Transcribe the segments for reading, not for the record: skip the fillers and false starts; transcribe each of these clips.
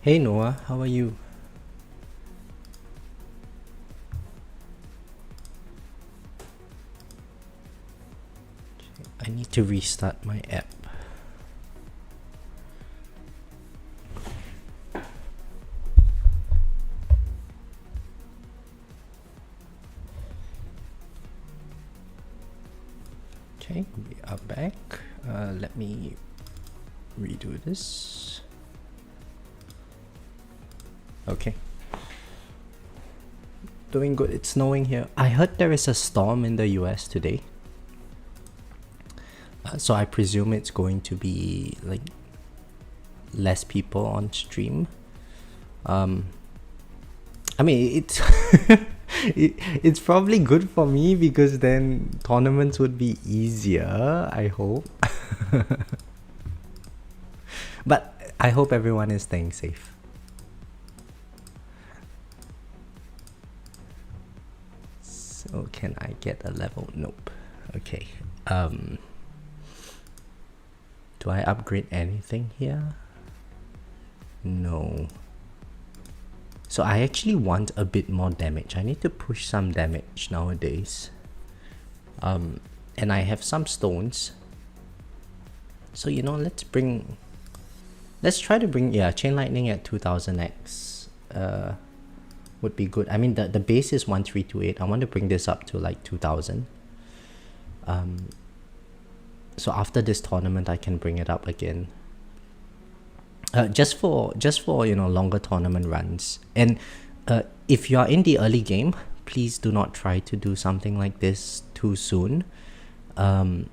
Hey Noah, how are you? I need to restart my app. Okay, we are back. Let me redo this. Okay. Doing good. It's snowing here. I heard there is a storm in the US today. So I presume it's going to be like less people on stream. I mean, it's it's probably good for me because then tournaments would be easier, I hope. But I hope everyone is staying safe. So can I get a level? Nope. Okay. Do I upgrade anything here? No. So I actually want a bit more damage. I need to push some damage nowadays. And I have some stones. So you know, let's try to bring, yeah, chain lightning at 2000x. Would be good. I mean, the base is 1328. I want to bring this up to like 2000. So after this tournament I can bring it up again. Just for you know, longer tournament runs. And if you are in the early game, please do not try to do something like this too soon. The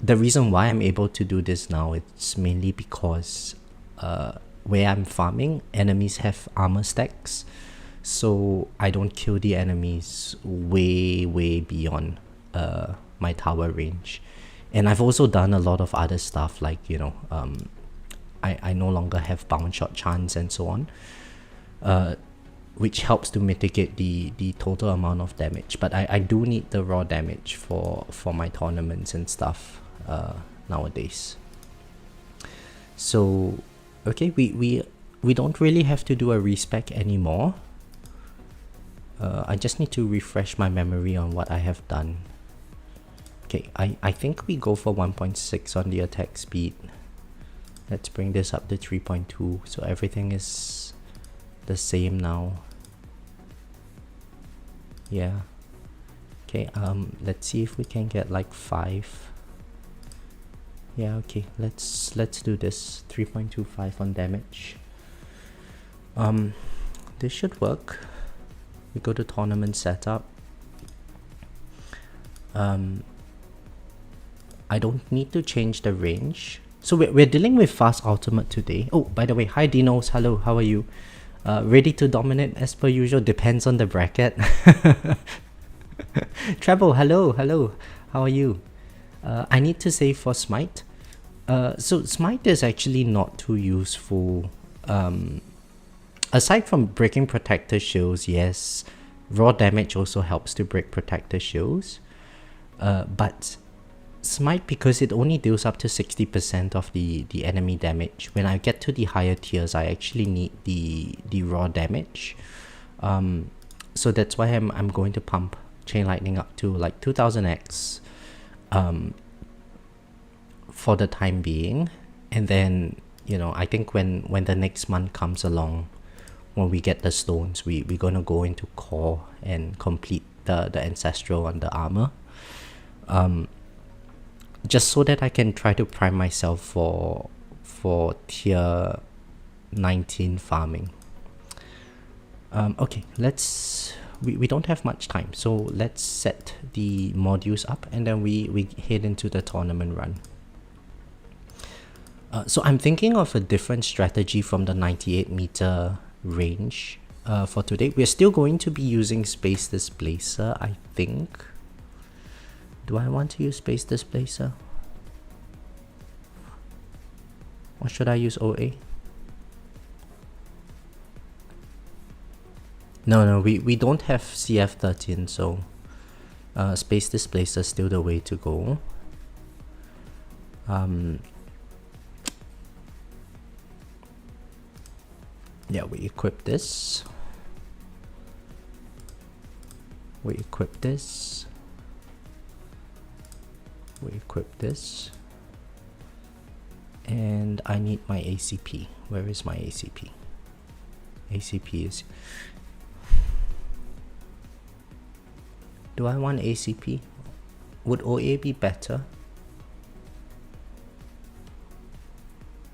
reason why I'm able to do this now, it's mainly because where I'm farming, enemies have armor stacks, so I don't kill the enemies way beyond my tower range. And I've also done a lot of other stuff, like, you know, I no longer have bound shot chance and so on, which helps to mitigate the total amount of damage. But I do need the raw damage for my tournaments and stuff nowadays. So okay, we don't really have to do a respec anymore. I just need to refresh my memory on what I have done. Okay, I think we go for 1.6 on the attack speed. Let's bring this up to 3.2, so everything is the same now. Yeah. Okay, let's see if we can get like 5. Yeah, okay, let's do this. 3.25 on damage. This should work. We go to tournament setup. I don't need to change the range. So we're dealing with fast ultimate today. Oh, by the way, hi Dinos, hello, how are you? Ready to dominate as per usual, depends on the bracket. Treble, hello, how are you? I need to save for smite. So smite is actually not too useful. Aside from breaking protector shields, yes, raw damage also helps to break protector shields. But smite, because it only deals up to 60% of the enemy damage. When I get to the higher tiers, I actually need the raw damage. So that's why I'm going to pump chain lightning up to like 2000x for the time being. And then, you know, I think when the next month comes along, when we get the stones, we're gonna go into core and complete the ancestral on the armor. Just so that I can try to prime myself for tier 19 farming. Okay, we don't have much time, so let's set the modules up and then we head into the tournament run. So I'm thinking of a different strategy from the 98 meter range for today. We're still going to be using Space Displacer, I think. Do I want to use Space Displacer? Or should I use OA? No, we don't have CF13, so Space Displacer is still the way to go. Yeah, we equip this. We equip this. We equip this. And I need my ACP. Where is my ACP? ACP is... Do I want ACP? Would OA be better?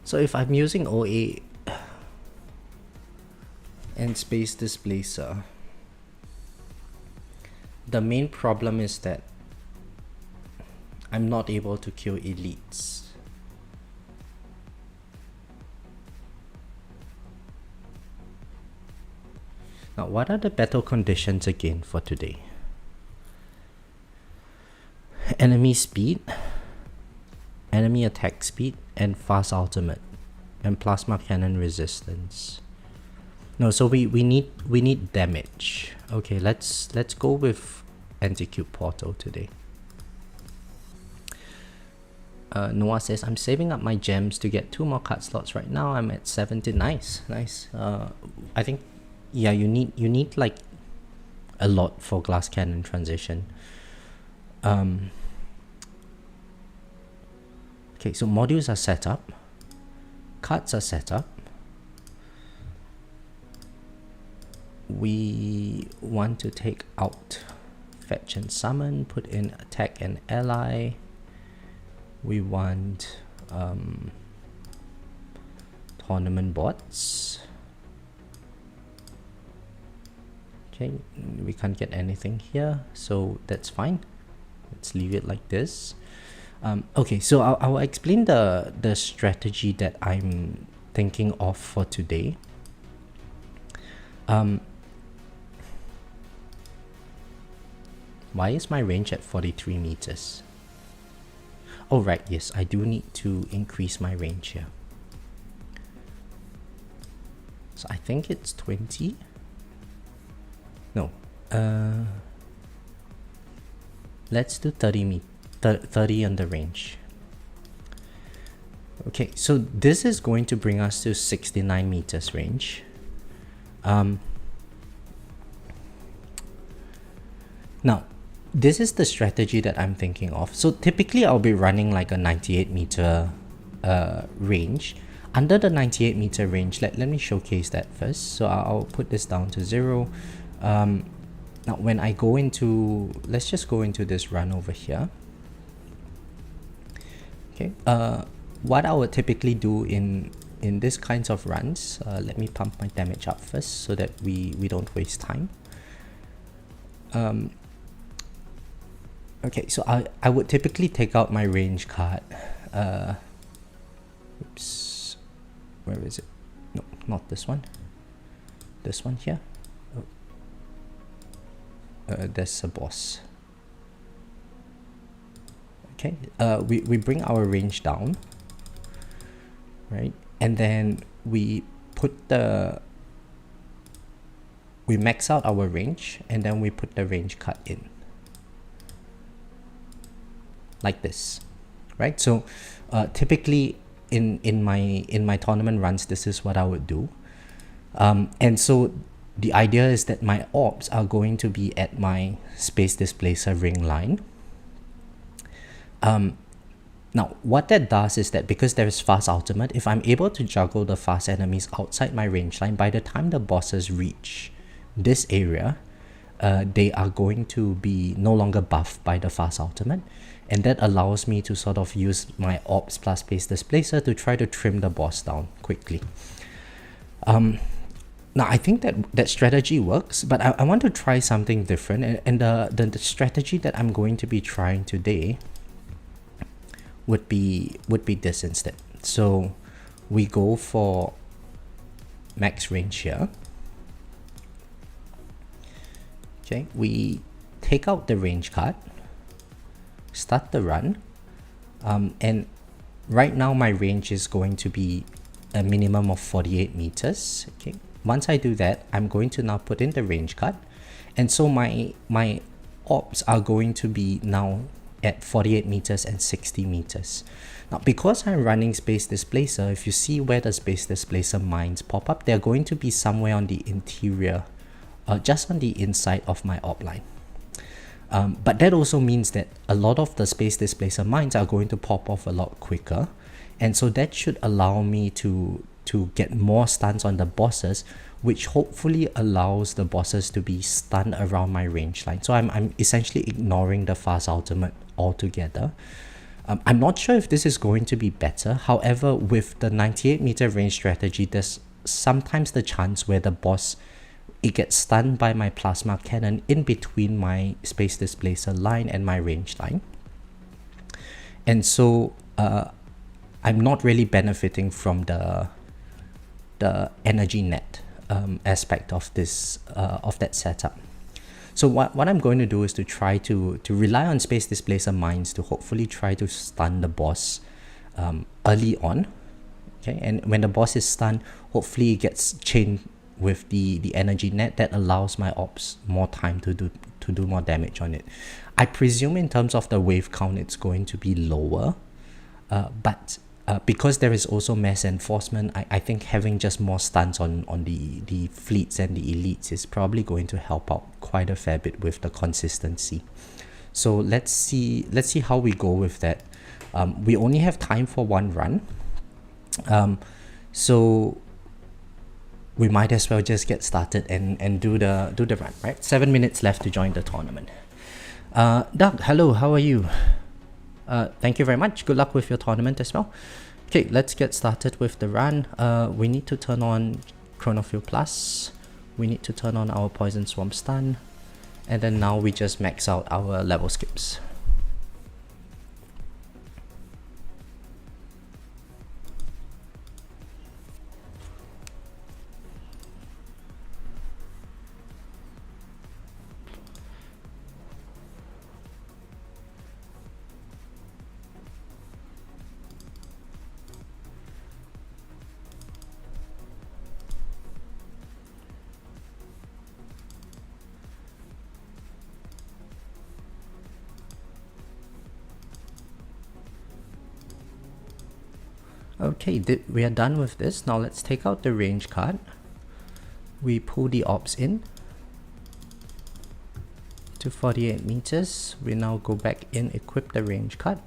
So if I'm using OA and Space Displacer, the main problem is that I'm not able to kill elites. Now, what are the battle conditions again for today? Enemy speed, enemy attack speed, and fast ultimate, and plasma cannon resistance. No, so we need damage. Okay, let's go with Anti-Cube Portal today. Noah says, I'm saving up my gems to get 2 more card slots. Right now I'm at 17. Nice. I think, yeah, you need like a lot for glass cannon transition. Okay, so modules are set up, cards are set up. We want to take out fetch and summon, put in attack and ally. We want tournament bots. Okay, we can't get anything here, so that's fine. Let's leave it like this. Okay, so I'll explain the strategy that I'm thinking of for today. Why is my range at 43 meters? Oh right, yes, I do need to increase my range here. So I think it's 20. No, let's do 30 on the range. Okay, so this is going to bring us to 69 meters range. Now, this is the strategy that I'm thinking of. So typically I'll be running like a 98 meter range. Under the 98 meter range, let me showcase that first. So I'll put this down to 0. Now when I go into, let's just go into this run over here. Okay, what I would typically do in these kinds of runs, let me pump my damage up first so that we don't waste time. Okay, so I would typically take out my range card. Oops, where is it? No, not this one. This one here. There's a boss. Okay, we bring our range down, right? And then we max out our range, and then we put the range cut in. Like this, right? So typically in my tournament runs, this is what I would do. And so the idea is that my orbs are going to be at my Space Displacer ring line. Now what that does is that because there is fast ultimate, if I'm able to juggle the fast enemies outside my range line, by the time the bosses reach this area, they are going to be no longer buffed by the fast ultimate, and that allows me to sort of use my orbs plus Space Displacer to try to trim the boss down quickly. Now I think that strategy works, but I want to try something different, and the strategy that I'm going to be trying today would be this instead. So we go for max range here. Okay, we take out the range card, start the run, and right now my range is going to be a minimum of 48 meters. Okay, once I do that, I'm going to now put in the range card, and so my orbs are going to be now at 48 meters and 60 meters. Now, because I'm running Space Displacer, if you see where the Space Displacer mines pop up, they're going to be somewhere on the interior, just on the inside of my op line. But that also means that a lot of the Space Displacer mines are going to pop off a lot quicker, and so that should allow me to get more stuns on the bosses, which hopefully allows the bosses to be stunned around my range line. So I'm essentially ignoring the fast ultimate altogether. I'm not sure if this is going to be better. However, with the 98 meter range strategy, there's sometimes the chance where the boss, it gets stunned by my plasma cannon in between my Space Displacer line and my range line. And so I'm not really benefiting from the energy net aspect of this of that setup. So what I'm going to do is to try to rely on Space Displacer mines to hopefully try to stun the boss early on. Okay, and when the boss is stunned, hopefully it gets chained with the energy net that allows my ops more time to do more damage on it. I presume in terms of the wave count it's going to be lower, but because there is also mass enforcement, I think having just more stuns on the fleets and the elites is probably going to help out quite a fair bit with the consistency. So let's see how we go with that. We only have time for one run, so we might as well just get started and do the run, right? 7 minutes left to join the tournament. Doug, hello, how are you? Thank you very much. Good luck with your tournament as well. Okay, let's get started with the run. We need to turn on Chronofield Plus. We need to turn on our Poison Swarm Stun. And then now we just max out our level skips. Okay, we are done with this. Now let's take out the range card. We pull the ops in to 48 meters. We now go back in, equip the range card,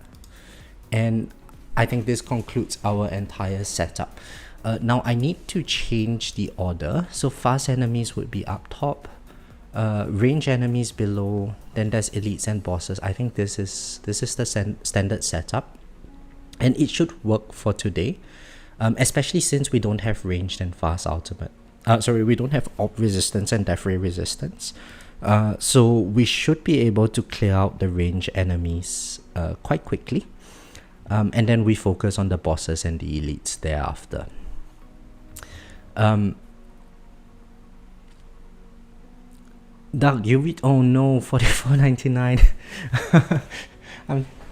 and I think this concludes our entire setup. Now I need to change the order. So fast enemies would be up top, range enemies below, then there's elites and bosses. I think this is the standard setup, and it should work for today, especially since we don't have ranged and fast ultimate. We don't have op resistance and death ray resistance. So we should be able to clear out the range enemies quite quickly, and then we focus on the bosses and the elites thereafter. Doug, you read? Oh no, 44.99.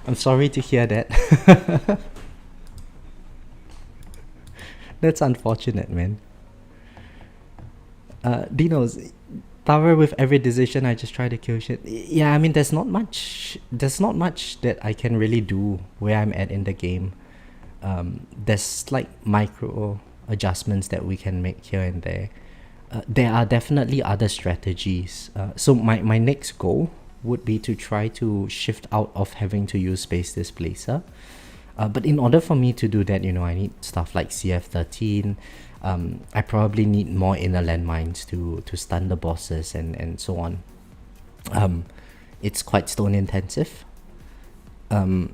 I'm sorry to hear that. That's unfortunate, man. Dinos, tower with every decision I just try to kill shit. Yeah, I mean there's not much that I can really do where I'm at in the game. There's like micro adjustments that we can make here and there. There are definitely other strategies. So my next goal would be to try to shift out of having to use Space Displacer. But in order for me to do that, I need stuff like CF13. I probably need more inner landmines to stun the bosses and so on. It's quite stone intensive. I'm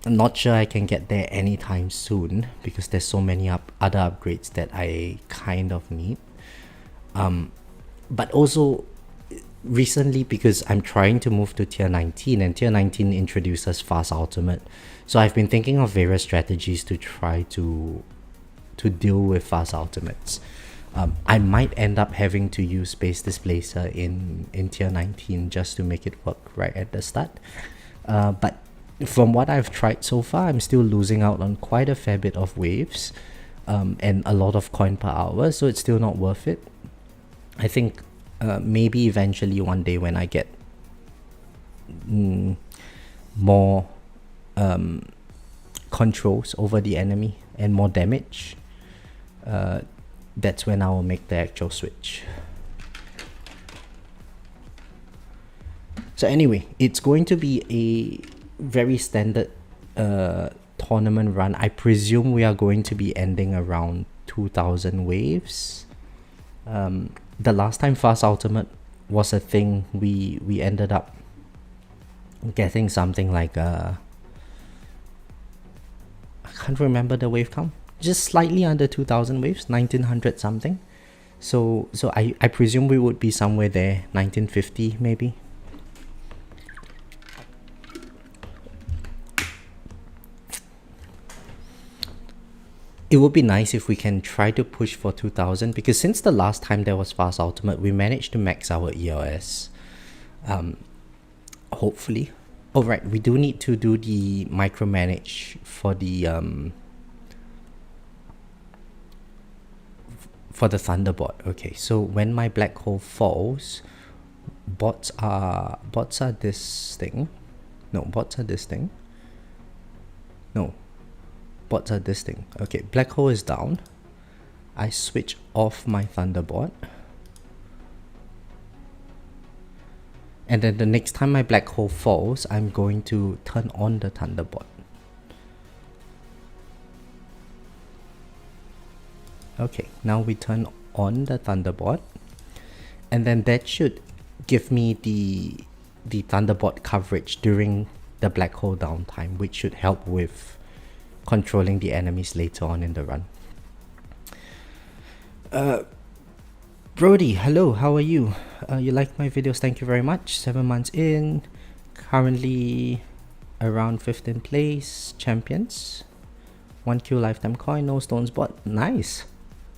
not sure I can get there anytime soon because there's so many other upgrades that I kind of need. But also recently, because I'm trying to move to tier 19, and tier 19 introduces fast ultimate, so I've been thinking of various strategies to try to deal with fast ultimates. I might end up having to use Space Displacer in tier 19 just to make it work right at the start, but from what I've tried so far, I'm still losing out on quite a fair bit of waves, and a lot of coin per hour, so it's still not worth it. I think maybe eventually one day when I get more controls over the enemy and more damage, that's when I will make the actual switch. So anyway, it's going to be a very standard tournament run. I presume we are going to be ending around 2000 waves. The last time fast ultimate was a thing, we ended up getting something like I can't remember the wave count, just slightly under 2000 waves, 1900 something. So I presume we would be somewhere there, 1950 maybe. It would be nice if we can try to push for 2000, because since the last time there was fast ultimate, we managed to max our ELS. Hopefully. Oh right, we do need to do the micromanage for the Thunderbot. Okay, so when my black hole falls, bots are this thing. No, bots are this thing. No, bots are this thing. Okay, black hole is down. I switch off my Thunderbot. And then the next time my black hole falls, I'm going to turn on the Thunderbot. Okay, now we turn on the Thunderbot. And then that should give me the Thunderbot coverage during the black hole downtime, which should help with controlling the enemies later on in the run. Brody, hello, how are you? You like my videos, thank you very much. 7 months in, currently around 15th place, champions. 1Q lifetime coin, no stones bought. Nice.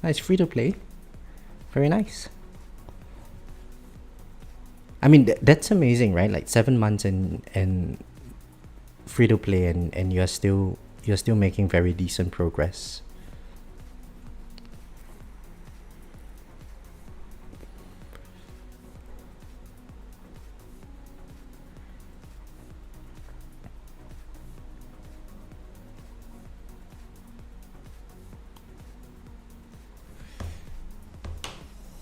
Nice, free to play. Very nice. I mean, that's amazing, right? Like 7 months and free to play, and you're still making very decent progress.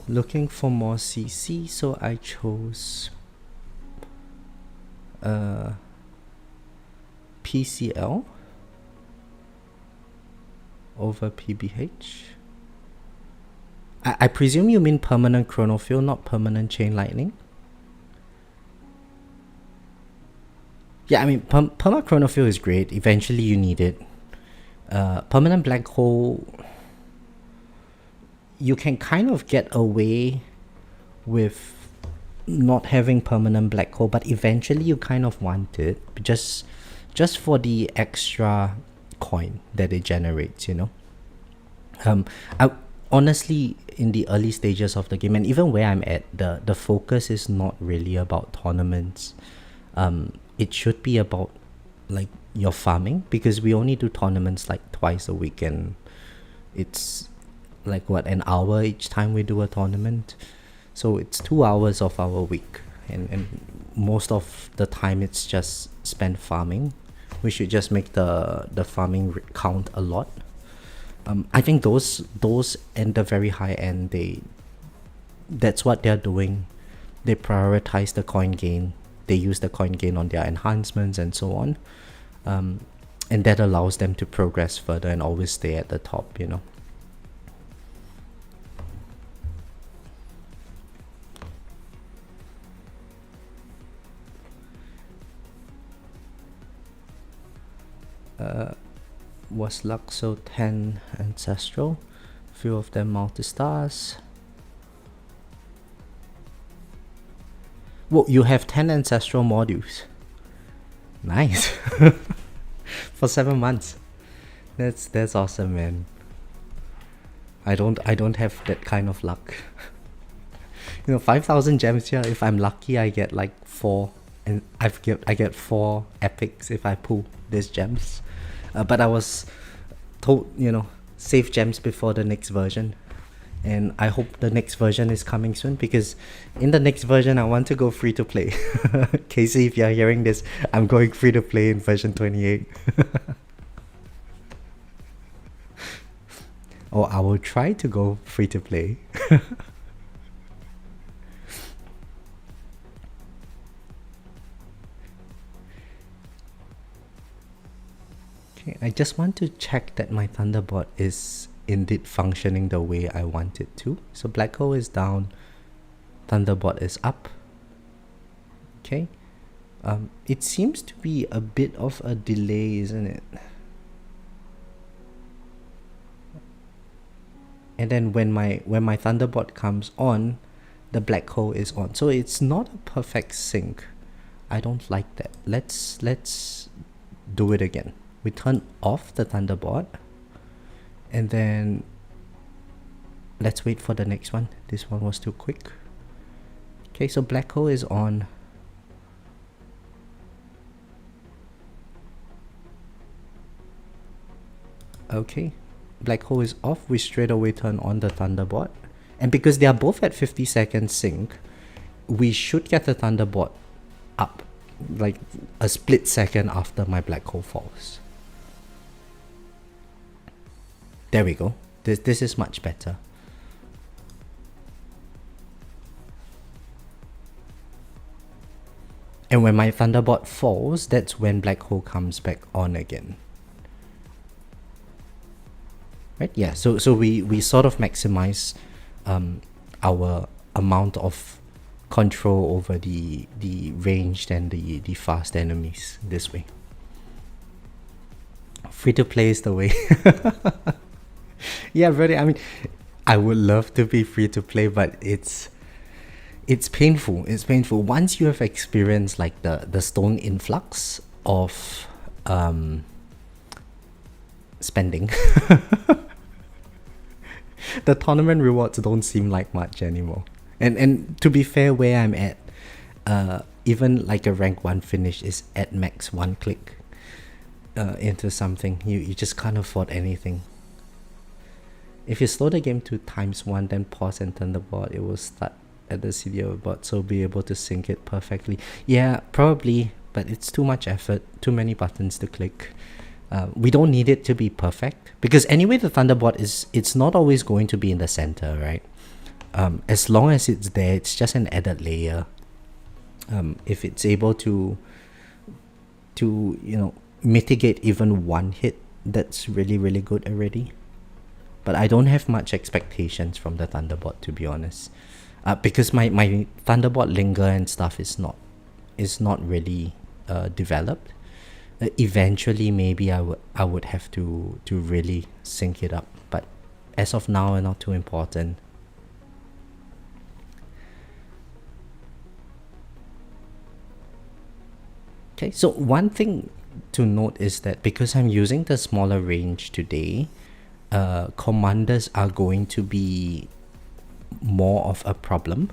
Looking for more CC, so I chose PCL over PBH. I presume you mean permanent chronofield, not permanent chain lightning. Yeah, I mean perma chronofield is great. Eventually you need it. Permanent black hole, you can kind of get away with not having permanent black hole, but eventually you kind of want it just for the extra coin that it generates, you know. I honestly, in the early stages of the game, and even where I'm at, the focus is not really about tournaments. It should be about like your farming, because we only do tournaments like twice a week, and it's like what, an hour each time we do a tournament. So it's 2 hours of our week, and most of the time it's just spent farming. We should just make the farming count a lot. I think those and the very high end, that's what they're doing. They prioritize the coin gain. They use the coin gain on their enhancements and so on, and that allows them to progress further and always stay at the top, you know. Was Luxo 10 ancestral, few of them multi-stars. Whoa, you have 10 ancestral modules. Nice. For 7 months. That's awesome, man. I don't have that kind of luck. You know, 5,000 gems here, if I'm lucky I get like 4, and I get 4 epics if I pull these gems. But I was told, you know, save gems before the next version. And I hope the next version is coming soon, because in the next version I want to go free to play. Casey, if you're hearing this, I'm going free to play in version 28. Or I will try to go free to play. Okay, I just want to check that my Thunderbolt is indeed functioning the way I want it to. So Black Hole is down, Thunderbolt is up. Okay. It seems to be a bit of a delay, isn't it? And then when my Thunderbolt comes on, the Black Hole is on. So it's not a perfect sync. I don't like that. Let's do it again. We turn off the Thunderbolt, and then let's wait for the next one. This one was too quick. Okay, so Black Hole is on. Okay, Black Hole is off. We straight away turn on the Thunderbolt, and because they are both at 50-second sync, we should get the Thunderbolt up like a split second after my Black Hole falls. There we go. This is much better. And when my Thunderbolt falls, that's when Black Hole comes back on again. Right? Yeah, so we sort of maximize our amount of control over the ranged and the fast enemies this way. Free to play is the way. Yeah, really. I mean, I would love to be free to play, but it's painful. It's painful once you have experienced like the stone influx of spending. The tournament rewards don't seem like much anymore. And to be fair, where I'm at, even like a rank 1 finish is at max 1 click into something. You just can't afford anything. If you slow the game to ×1, then pause and turn the board, it will start at the CDO board, so be able to sync it perfectly. Yeah, probably, but it's too much effort, too many buttons to click. We don't need it to be perfect, because anyway the Thunderbolt it's not always going to be in the center, right? As long as it's there, it's just an added layer. If it's able to mitigate even one hit, that's really, really good already. But I don't have much expectations from the Thunderbolt, to be honest, because my Thunderbolt linger and stuff is not really developed. Eventually, maybe I would have to really sync it up, but as of now, not too important. Okay, so one thing to note is that because I'm using the smaller range today, commanders are going to be more of a problem.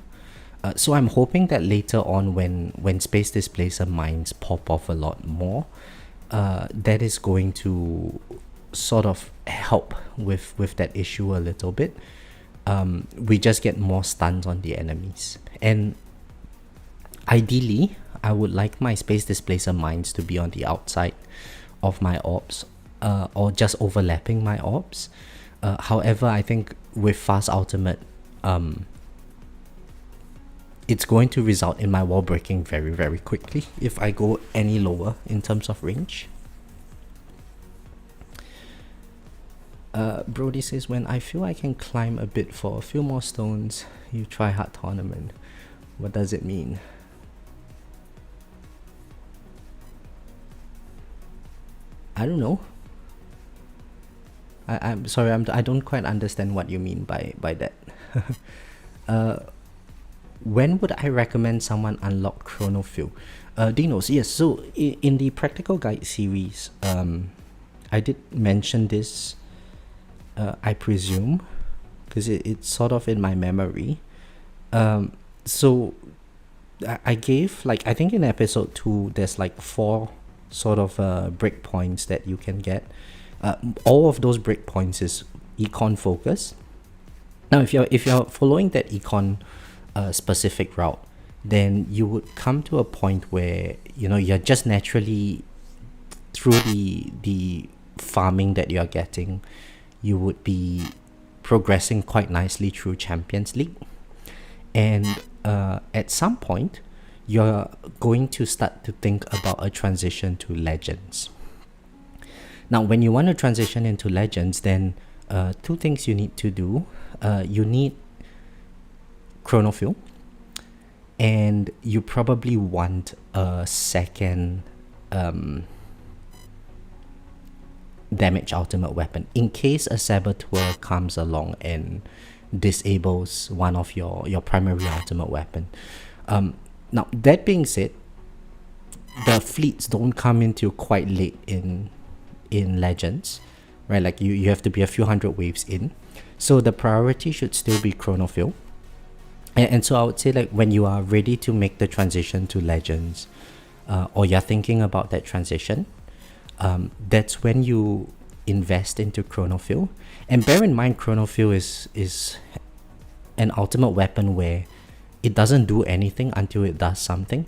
So I'm hoping that later on, when space displacer mines pop off a lot more, that is going to sort of help with that issue a little bit. We just get more stuns on the enemies, and ideally I would like my space displacer mines to be on the outside of my orbs, or just overlapping my orbs. However, I think with fast ultimate, it's going to result in my wall breaking very, very quickly if I go any lower in terms of range. Brody says, when I feel I can climb a bit for a few more stones, you try hard tournament. What does it mean? I don't know. I'm sorry, I don't quite understand what you mean by that. When would I recommend someone unlock Chronofield? Dinos, yes. So in the practical guide series, I did mention this, I presume, because it's sort of in my memory. So I gave, like, I think in episode 2, there's like 4 sort of breakpoints that you can get. All of those breakpoints is econ focus. Now, if you're following that econ specific route, then you would come to a point where you're just naturally, through the farming that you're getting, you would be progressing quite nicely through Champions League, and at some point you're going to start to think about a transition to Legends. Now, when you want to transition into Legends, then two things you need to do. You need Chronofuel, and you probably want a second damage ultimate weapon in case a Saboteur comes along and disables one of your primary ultimate weapon. Now, that being said, the fleets don't come into quite late in Legends, right? Like you have to be a few hundred waves in, so the priority should still be Chronofuel. And so I would say, like, when you are ready to make the transition to Legends, or you're thinking about that transition, that's when you invest into Chronofuel. And bear in mind, Chronofuel is an ultimate weapon where it doesn't do anything until it does something.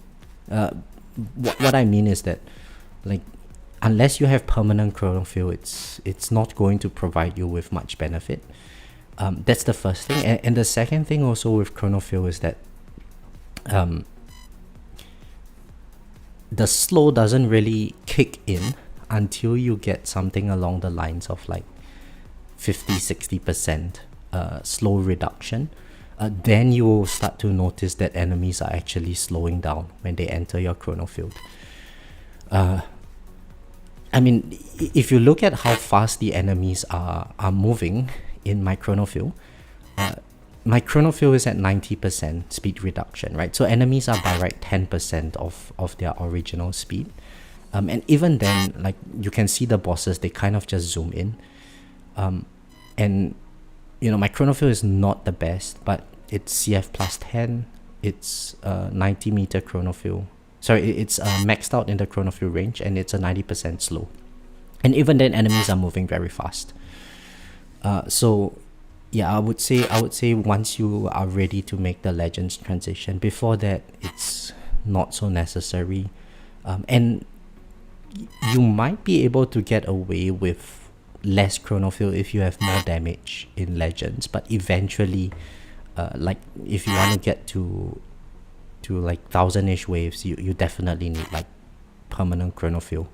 What I mean is that, like, unless you have permanent Chronofuel, it's not going to provide you with much benefit. That's the first thing. And the second thing also with Chronofuel is that the slow doesn't really kick in until you get something along the lines of like 50-60% slow reduction. Then you will start to notice that enemies are actually slowing down when they enter your Chronofield. I mean, if you look at how fast the enemies are moving in my Chronofield is at 90% speed reduction, right? So enemies are by right 10% of their original speed. And even then, like, you can see the bosses, they kind of just zoom in. And, my Chronofield is not the best, but it's CF plus 10. It's 90 meter Chronofield. Sorry, it's maxed out in the Chronofield range, and it's a 90% slow. And even then, enemies are moving very fast. So yeah, I would say once you are ready to make the Legends transition, before that it's not so necessary. And you might be able to get away with less Chronofield if you have more damage in Legends, but eventually, like, if you want to get to like 1,000-ish waves, you definitely need like permanent Chronofield.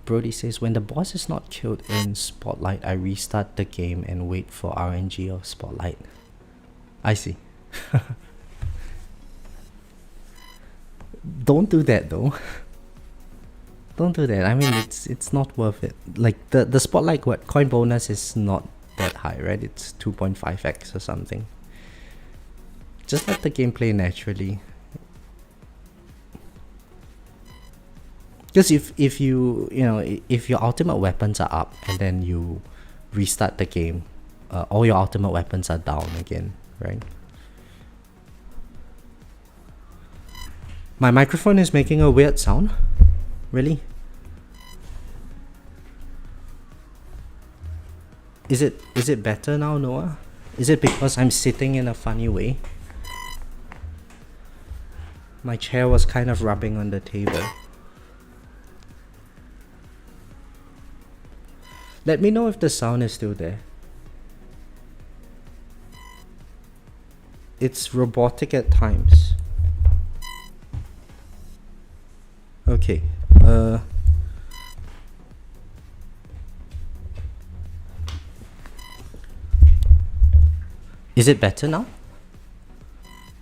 Brody says, when the boss is not killed in Spotlight, I restart the game and wait for RNG of Spotlight. I see. Don't do that though. Don't do that. I mean, it's not worth it. Like, the Spotlight coin bonus is not that high, right? It's 2.5x or something. Just let the game play naturally. Because if your ultimate weapons are up and then you restart the game, all your ultimate weapons are down again, right? My microphone is making a weird sound. Really? Is it better now, Noah? Is it because I'm sitting in a funny way? My chair was kind of rubbing on the table. Let me know if the sound is still there. It's robotic at times. Okay. Is it better now?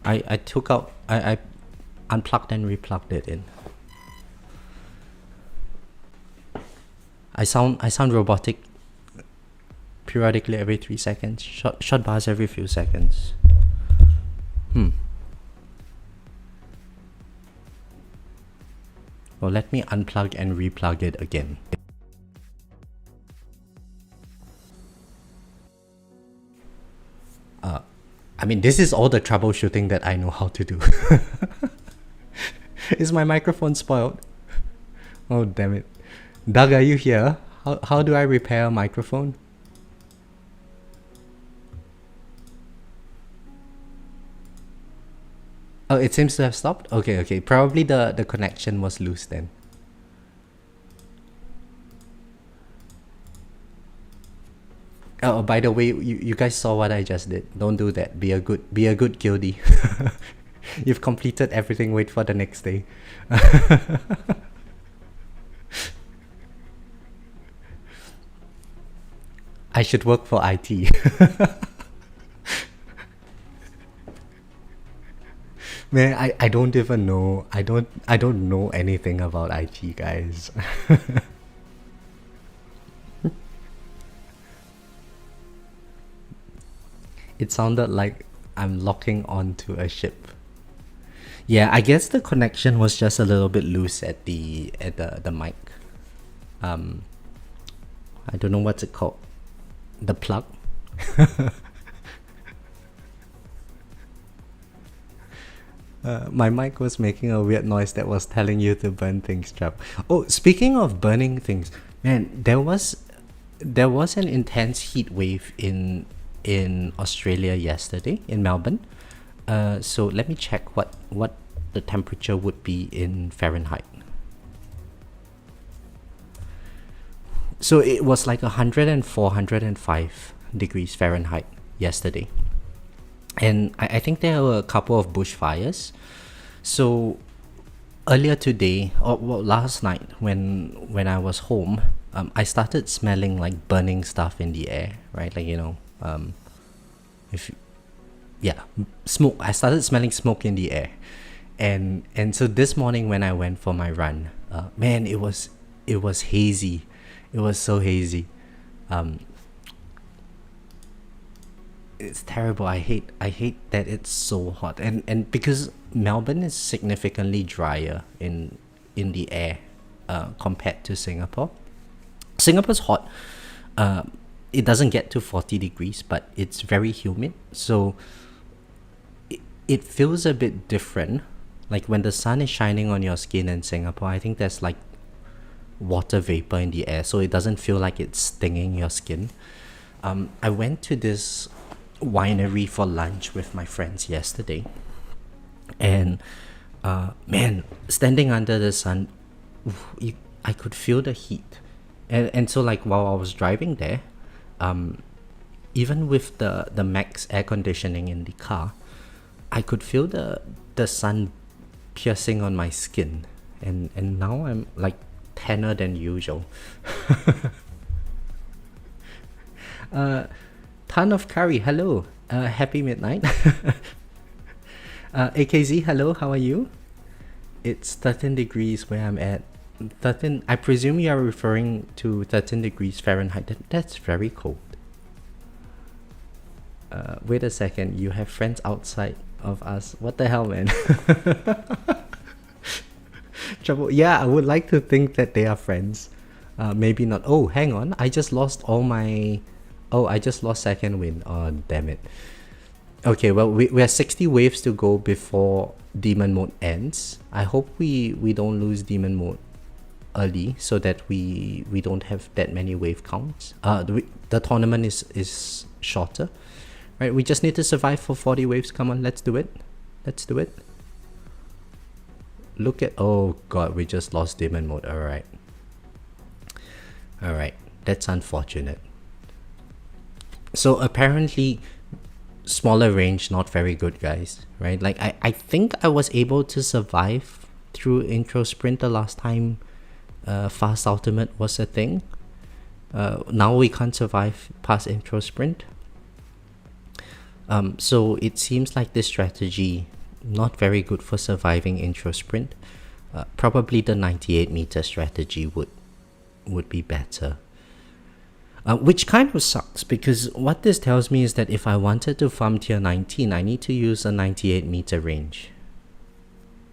I took out, I unplugged and replugged it in. I sound robotic periodically every 3 seconds. Short bars every few seconds. Well, let me unplug and replug it again. I mean, this is all the troubleshooting that I know how to do. Is my microphone spoiled? Oh, damn it. Doug, are you here? How do I repair a microphone? Oh, it seems to have stopped? Okay. Probably the connection was loose then. Oh, by the way, you guys saw what I just did. Don't do that. Be a good guildie. You've completed everything. Wait for the next day. I should work for IT. Man, I don't even know. I don't know anything about IT, guys. It sounded like I'm locking onto a ship. Yeah, I guess the connection was just a little bit loose at the mic. Um, I don't know what's it called. The plug. My mic was making a weird noise that was telling you to burn things, Trap. Oh, speaking of burning things, man, there was an intense heat wave in Australia yesterday in Melbourne. So let me check what the temperature would be in Fahrenheit. So it was like 104, 105 degrees Fahrenheit yesterday. And I think there were a couple of bushfires. So earlier today, or well, last night when I was home, I started smelling like burning stuff in the air, right? Like, if yeah, smoke. I started smelling smoke in the air, and so this morning when I went for my run, man, it was hazy. It was so hazy. Um, it's terrible. I hate that it's so hot, and because Melbourne is significantly drier in the air, compared to Singapore. Singapore's hot. Uh, it doesn't get to 40 degrees, but it's very humid. So it feels a bit different. Like when the sun is shining on your skin in Singapore, I think there's like water vapor in the air, so it doesn't feel like it's stinging your skin. I went to this winery for lunch with my friends yesterday, and man, standing under the sun, I could feel the heat, and so like while I was driving there, even with the max air conditioning in the car, I could feel the sun piercing on my skin, and now I'm like tanner than usual. Ton of curry, hello. Happy midnight. AKZ, hello, how are you? It's 13 degrees where I'm at. 13, I presume you are referring to 13 degrees Fahrenheit. That's very cold. Wait a second, you have friends outside of us. What the hell, man? Trouble. Yeah, I would like to think that they are friends. Maybe not. Oh, hang on. I just lost all my... Oh, I just lost second wind. Oh, damn it. Okay, well, we have 60 waves to go before demon mode ends. I hope we don't lose demon mode early, so that we don't have that many wave counts. The tournament is shorter. Right, we just need to survive for 40 waves. Come on, let's do it. Let's do it. Look at... Oh god, we just lost demon mode. Alright. Alright, that's unfortunate. So apparently, smaller range, not very good, guys. Right? Like, I think I was able to survive through intro sprint the last time fast ultimate was a thing. Now we can't survive past intro sprint. So it seems like this strategy not very good for surviving intro sprint. Probably the 98 meter strategy would be better. Which kind of sucks, because what this tells me is that if I wanted to farm tier 19, I need to use a 98 meter range.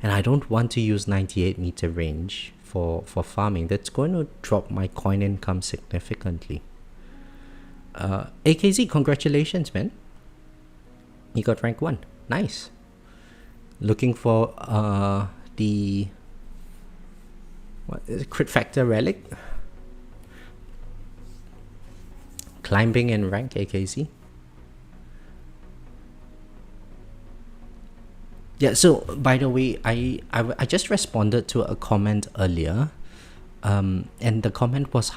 And I don't want to use 98 meter range for farming. That's going to drop my coin income significantly. AKZ, congratulations, man. You got rank 1. Nice. Looking for the... What is it? Crit Factor Relic? climbing in rank, AKC? Yeah, so by the way, I just responded to a comment earlier, and the comment was,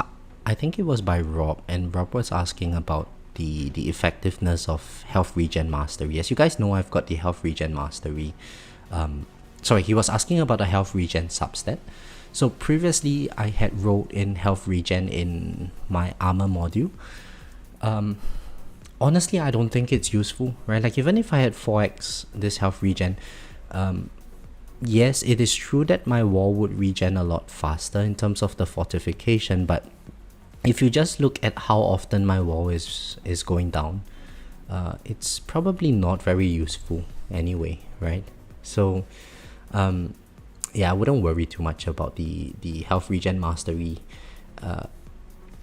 I think it was by Rob, and Rob was asking about the effectiveness of health regen mastery. As you guys know, I've got the health regen mastery. Sorry, he was asking about a health regen substat. So previously, I had rolled in health regen in my armor module. Honestly, I don't think it's useful, right? Like, even if I had 4x this health regen, yes, it is true that my wall would regen a lot faster in terms of the fortification, but if you just look at how often my wall is going down, it's probably not very useful anyway, right? So, yeah, I wouldn't worry too much about the health regen mastery.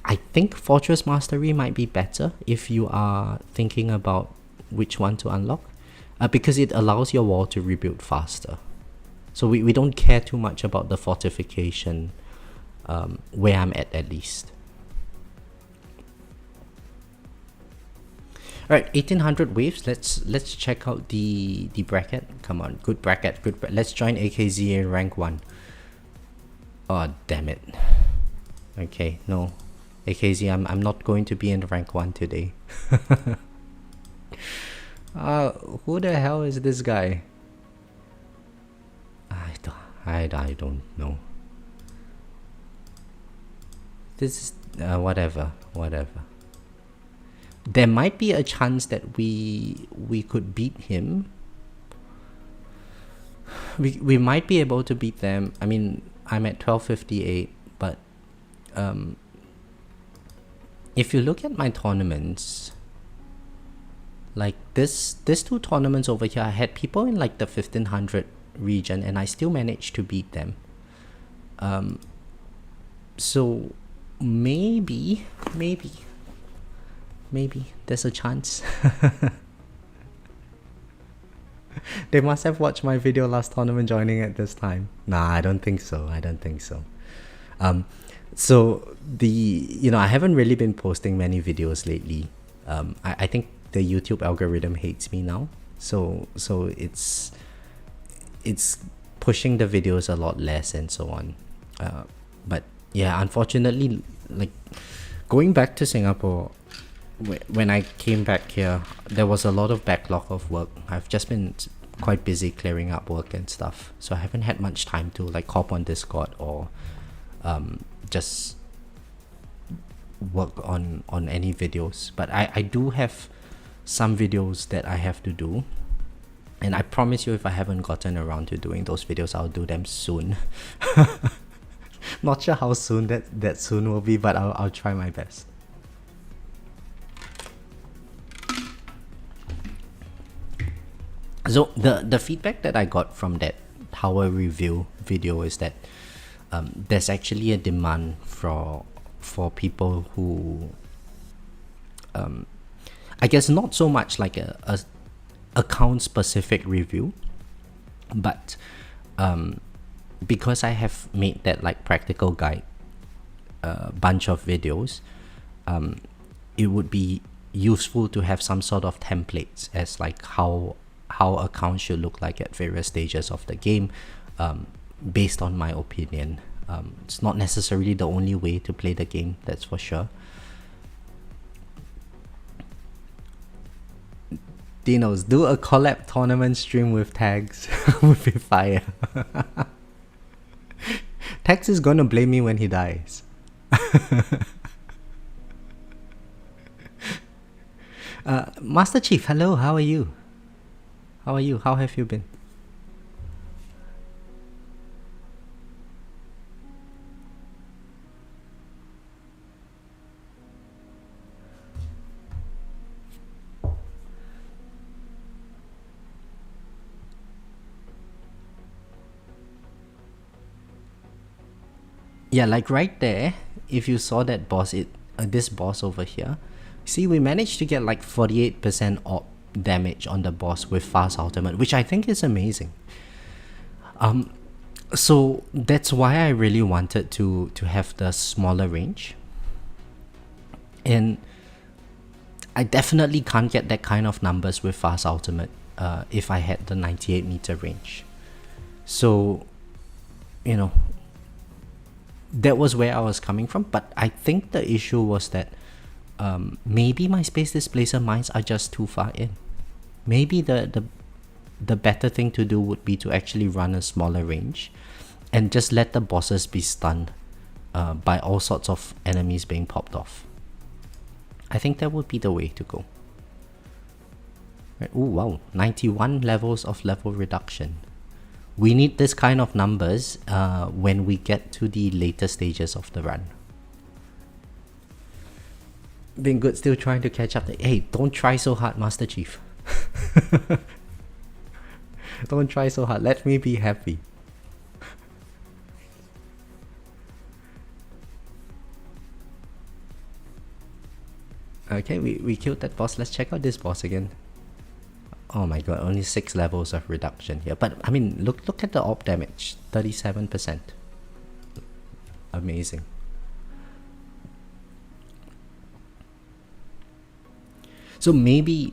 I think Fortress Mastery might be better if you are thinking about which one to unlock, because it allows your wall to rebuild faster. So we don't care too much about the fortification, where I'm at least. Alright, 1800 waves. Let's check out the bracket. Come on, good bracket, let's join AKZ in rank 1. Oh, damn it. Okay, no. AKZ, I'm not going to be in rank 1 today. Who the hell is this guy? I don't know. This is whatever. There might be a chance that we could beat him. We might be able to beat them. I mean, I'm at 1258, but if you look at my tournaments, like this two tournaments over here, I had people in like the 1500 region and I still managed to beat them. So maybe there's a chance. They must have watched my video last tournament joining at this time. Nah, I don't think so. So I haven't really been posting many videos lately. I think the YouTube algorithm hates me now. So it's pushing the videos a lot less and so on. But yeah, unfortunately, like going back to Singapore, when I came back here, there was a lot of backlog of work. I've just been quite busy clearing up work and stuff, so I haven't had much time to like hop on Discord or just work on any videos. But I do have some videos that I have to do, and I promise you, if I haven't gotten around to doing those videos, I'll do them soon. Not sure how soon that soon will be, but I'll try my best. So the feedback that I got from that tower review video is that there's actually a demand for people who I guess not so much like a account specific review, but because I have made that like practical guide bunch of videos, it would be useful to have some sort of templates as like how accounts should look like at various stages of the game, based on my opinion. It's not necessarily the only way to play the game, that's for sure. Dinos, do a collab tournament stream with Tags. Would be fire. Tags is gonna blame me when he dies. Master Chief, hello, how are you? How have you been? Yeah, like right there, if you saw that boss, this boss over here, see, we managed to get like 48% op damage on the boss with fast ultimate, which I think is amazing. So that's why I really wanted to have the smaller range. And I definitely can't get that kind of numbers with fast ultimate if I had the 98 meter range. So, you know, that was where I was coming from. But I think the issue was that maybe my space displacer mines are just too far in. Maybe the better thing to do would be to actually run a smaller range and just let the bosses be stunned by all sorts of enemies being popped off. I think that would be the way to go. Right. Oh wow, 91 levels of level reduction. We need this kind of numbers when we get to the later stages of the run. Been good, still trying to catch up. Hey, don't try so hard, Master Chief. Don't try so hard, let me be happy. Okay, we killed that boss. Let's check out this boss again. Oh my god, only 6 levels of reduction here. But I mean, look at the AWP damage, 37%. Amazing. So maybe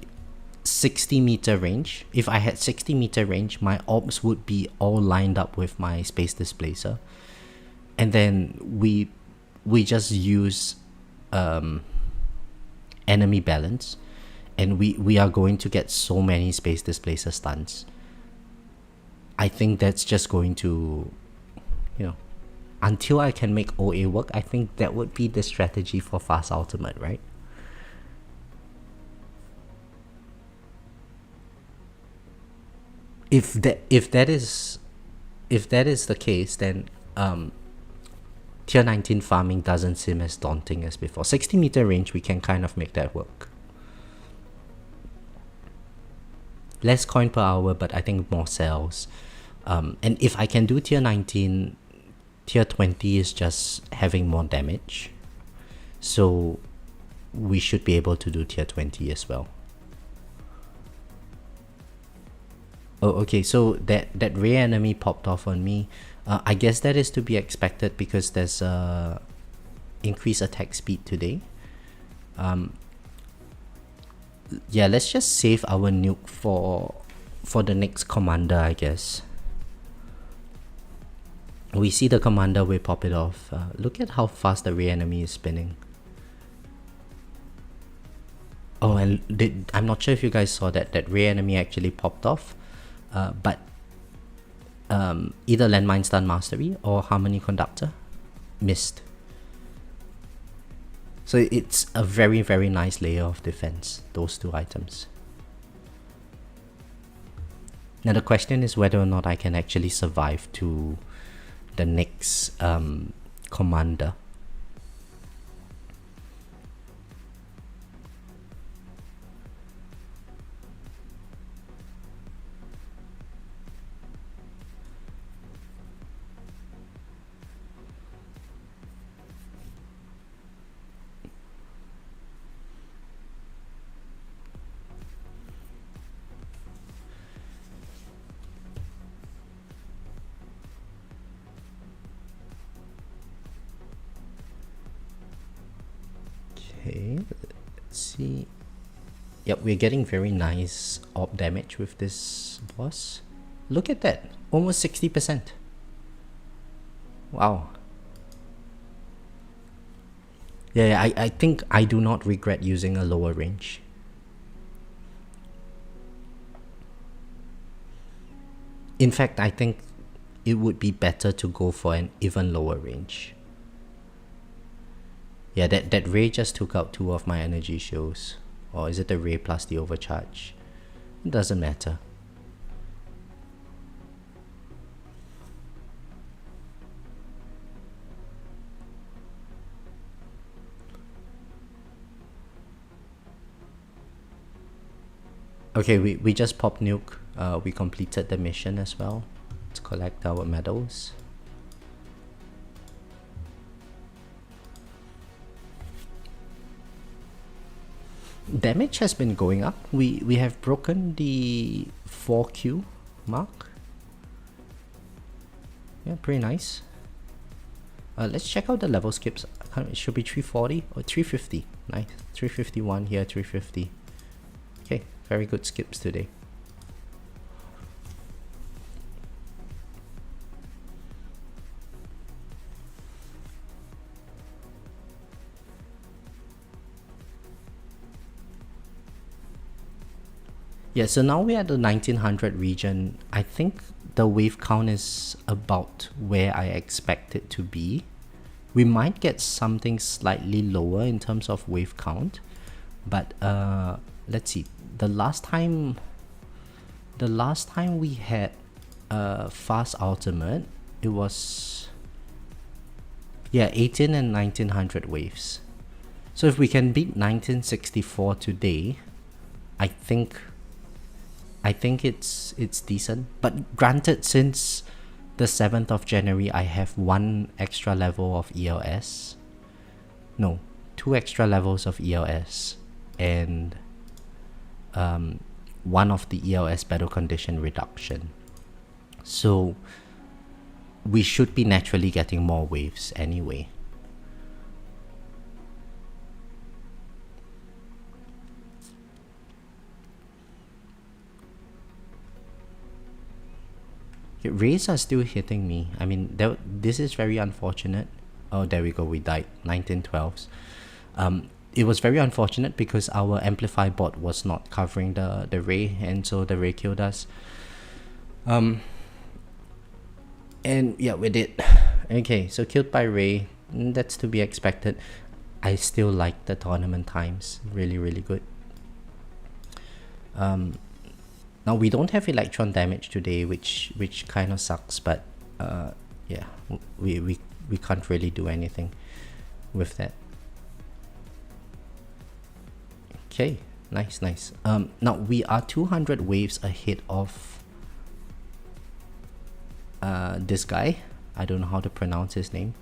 60 meter range. If I had 60 meter range, my AWPs would be all lined up with my space displacer. And then we just use enemy balance, and we are going to get so many space displacer stuns. I think that's just going to, you know, until I can make OA work, I think that would be the strategy for fast ultimate, right? If that is the case, then tier 19 farming doesn't seem as daunting as before. 60 meter range, we can kind of make that work. Less coin per hour, but I think more cells. And if I can do tier 19, tier 20 is just having more damage. So we should be able to do tier 20 as well. Oh, okay, so that rare enemy popped off on me. I guess that is to be expected because there's increased attack speed today. Yeah, let's just save our nuke for the next commander, I guess. We see the commander, we pop it off. Look at how fast the rare enemy is spinning. Oh, and I'm not sure if you guys saw that rare enemy actually popped off. But either landmine stun mastery or harmony conductor missed. So it's a very, very nice layer of defense, those two items. Now the question is whether or not I can actually survive to the next commander. Okay, let's see. Yep, we're getting very nice AWP damage with this boss. Look at that, almost 60%. Wow. Yeah, I think I do not regret using a lower range. In fact, I think it would be better to go for an even lower range. Yeah, that ray just took out 2 of my energy shields. Or is it the ray plus the overcharge? It doesn't matter. Okay, we just popped nuke. We completed the mission as well. Let's collect our medals. Damage has been going up. We have broken the 4Q mark. Yeah, pretty nice. Let's check out the level skips. It should be 340 or 350. Nice. 351 here, 350. Okay, very good skips today. Yeah, so now we're at the 1900 region. I think the wave count is about where I expect it to be. We might get something slightly lower in terms of wave count, but let's see. The last time we had fast ultimate, it was 18 and 1900 waves. So if we can beat 1964 today, I think it's decent. But granted, since the 7th of January, I have 1 extra level of ELS. No, 2 extra levels of ELS and 1 of the ELS battle condition reduction. So we should be naturally getting more waves anyway. Rays are still hitting me. I mean, this is very unfortunate. Oh, there we go. We died. 1912s. It was very unfortunate because our amplify bot was not covering the ray, and so the ray killed us. And yeah, we did. Okay, so killed by ray. That's to be expected. I still like the tournament times. Really, really good. Now we don't have electron damage today, which kind of sucks, but yeah, we can't really do anything with that. Okay, nice. Now we are 200 waves ahead of this guy. I don't know how to pronounce his name.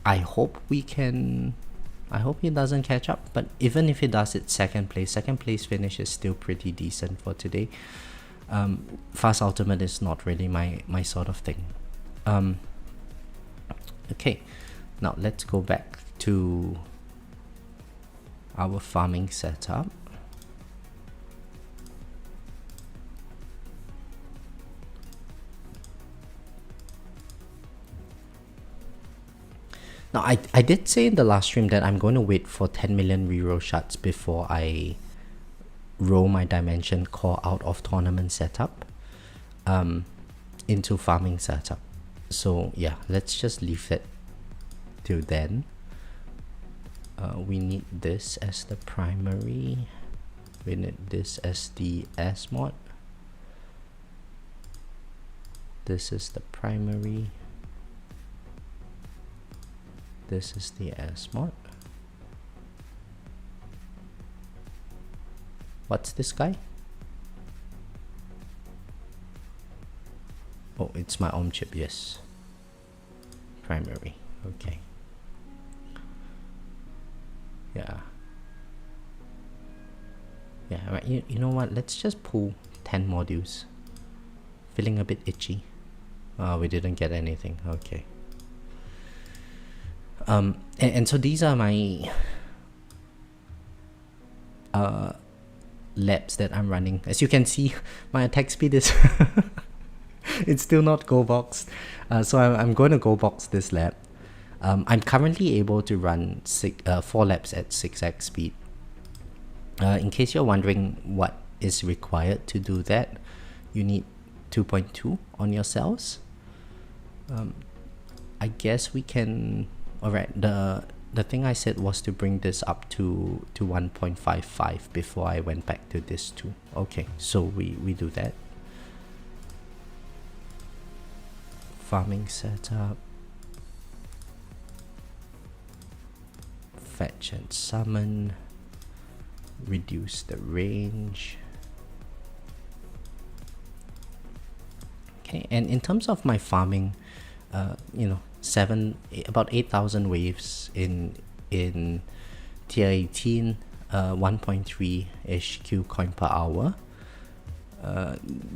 I hope he doesn't catch up, but even if he does, it's second place. Second place finish is still pretty decent for today. Fast ultimate is not really my sort of thing. Okay, now let's go back to our farming setup. Now, I did say in the last stream that I'm going to wait for 10 million reroll shots before I roll my dimension core out of tournament setup into farming setup. So yeah, let's just leave it till then. We need this as the primary. We need this as the S mod. This is the primary. This is the S mod. What's this guy? Oh, it's my own chip, yes. Primary, okay. Yeah, right, you know what? Let's just pull 10 modules. Feeling a bit itchy. We didn't get anything, okay. And so these are my labs that I'm running. As you can see, my attack speed is it's still not go boxed. So I'm going to go box this lab. I'm currently able to run 4 labs at 6x speed. In case you're wondering what is required to do that, you need 2.2 on your cells. I guess we can. Alright, the thing I said was to bring this up to 1.55 before I went back to this 2. Okay, so we do that. Farming setup. Fetch and summon. Reduce the range. Okay, and in terms of my farming, about 8,000 waves in tier 18, 1.3 ish Q coin per hour.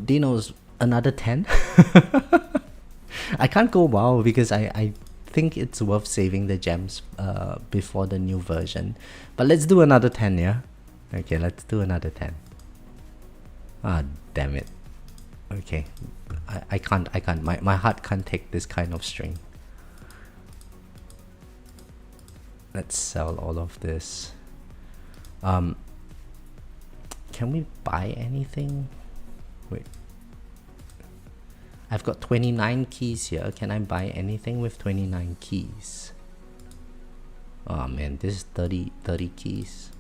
Dino's another 10. I can't go WoW because I think it's worth saving the gems before the new version. But let's do another 10, yeah? Okay, let's do another 10. Ah, damn it. Okay, I can't. My heart can't take this kind of string. Let's sell all of this. Can we buy anything? Wait. I've got 29 keys here. Can I buy anything with 29 keys? Oh man, this is 30 keys.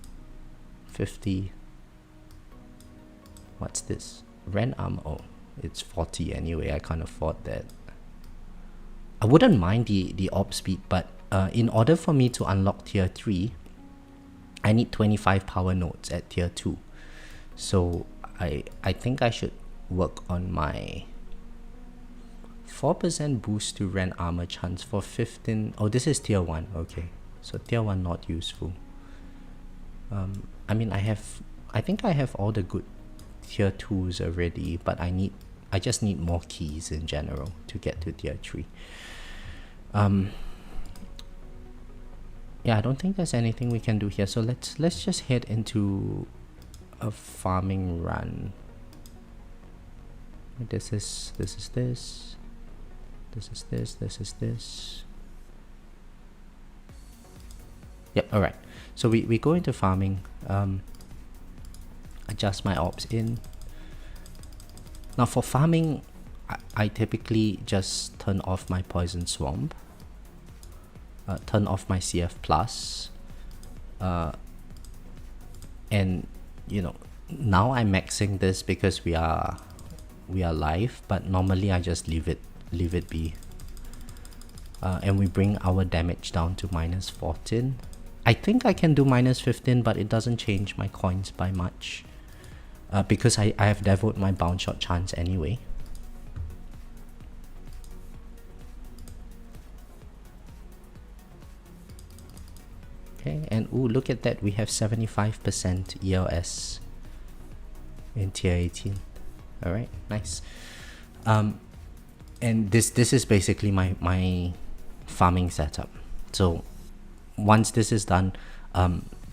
50. What's this? Rent armor. Oh, it's 40 anyway. I can't afford that. I wouldn't mind the op speed, but in order for me to unlock tier 3, I need 25 power nodes at tier 2. So I think I should work on my 4% boost to rent armor chance for 15. Oh, this is tier 1. Okay, so tier 1 not useful. I mean, I think I have all the good tier 2s already, but I just need more keys in general to get to tier 3. Yeah, I don't think there's anything we can do here, so let's just head into a farming run. This is this. This is this. Yep, alright. So we go into farming, adjust my ops in. Now for farming, I typically just turn off my poison swamp, turn off my CF plus, and you know, now I'm maxing this because we are live, but normally I just leave it be, and we bring our damage down to -14. I think I can do -15, but it doesn't change my coins by much, because I have devoed my bounce shot chance anyway. Okay, and ooh, look at that, we have 75% ELS in tier 18. Alright, nice. And this is basically my farming setup. So once this is done,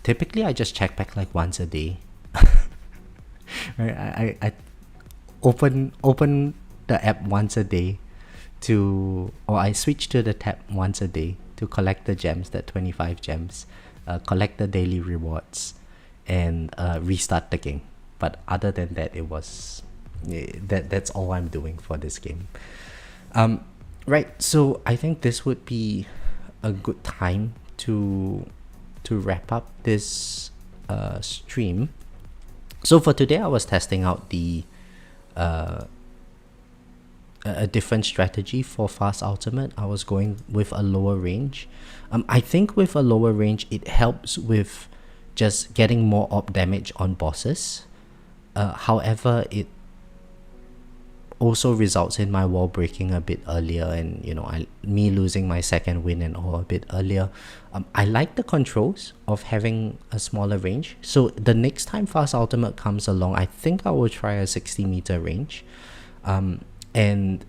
typically I just check back like once a day. Right? I open the app once a day or I switch to the tab once a day to collect the gems, that 25 gems, collect the daily rewards, and restart the game. But other than that, that's all I'm doing for this game. Right, so I think this would be a good time to wrap up this stream. So for today, I was testing out a different strategy for fast ultimate. I was going with a lower range. I think with a lower range, it helps with just getting more op damage on bosses. However, it also results in my wall breaking a bit earlier, and you know, me losing my second win and all a bit earlier. I like the controls of having a smaller range, so the next time fast ultimate comes along, I think I will try a 60-meter range, and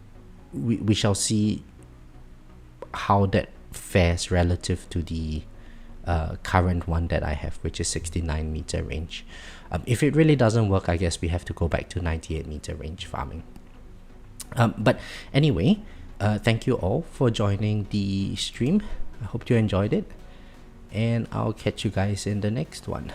we shall see how that fares relative to the current one that I have, which is 69-meter range. If it really doesn't work, I guess we have to go back to 98-meter range farming. But anyway, thank you all for joining the stream. I hope you enjoyed it, and I'll catch you guys in the next one.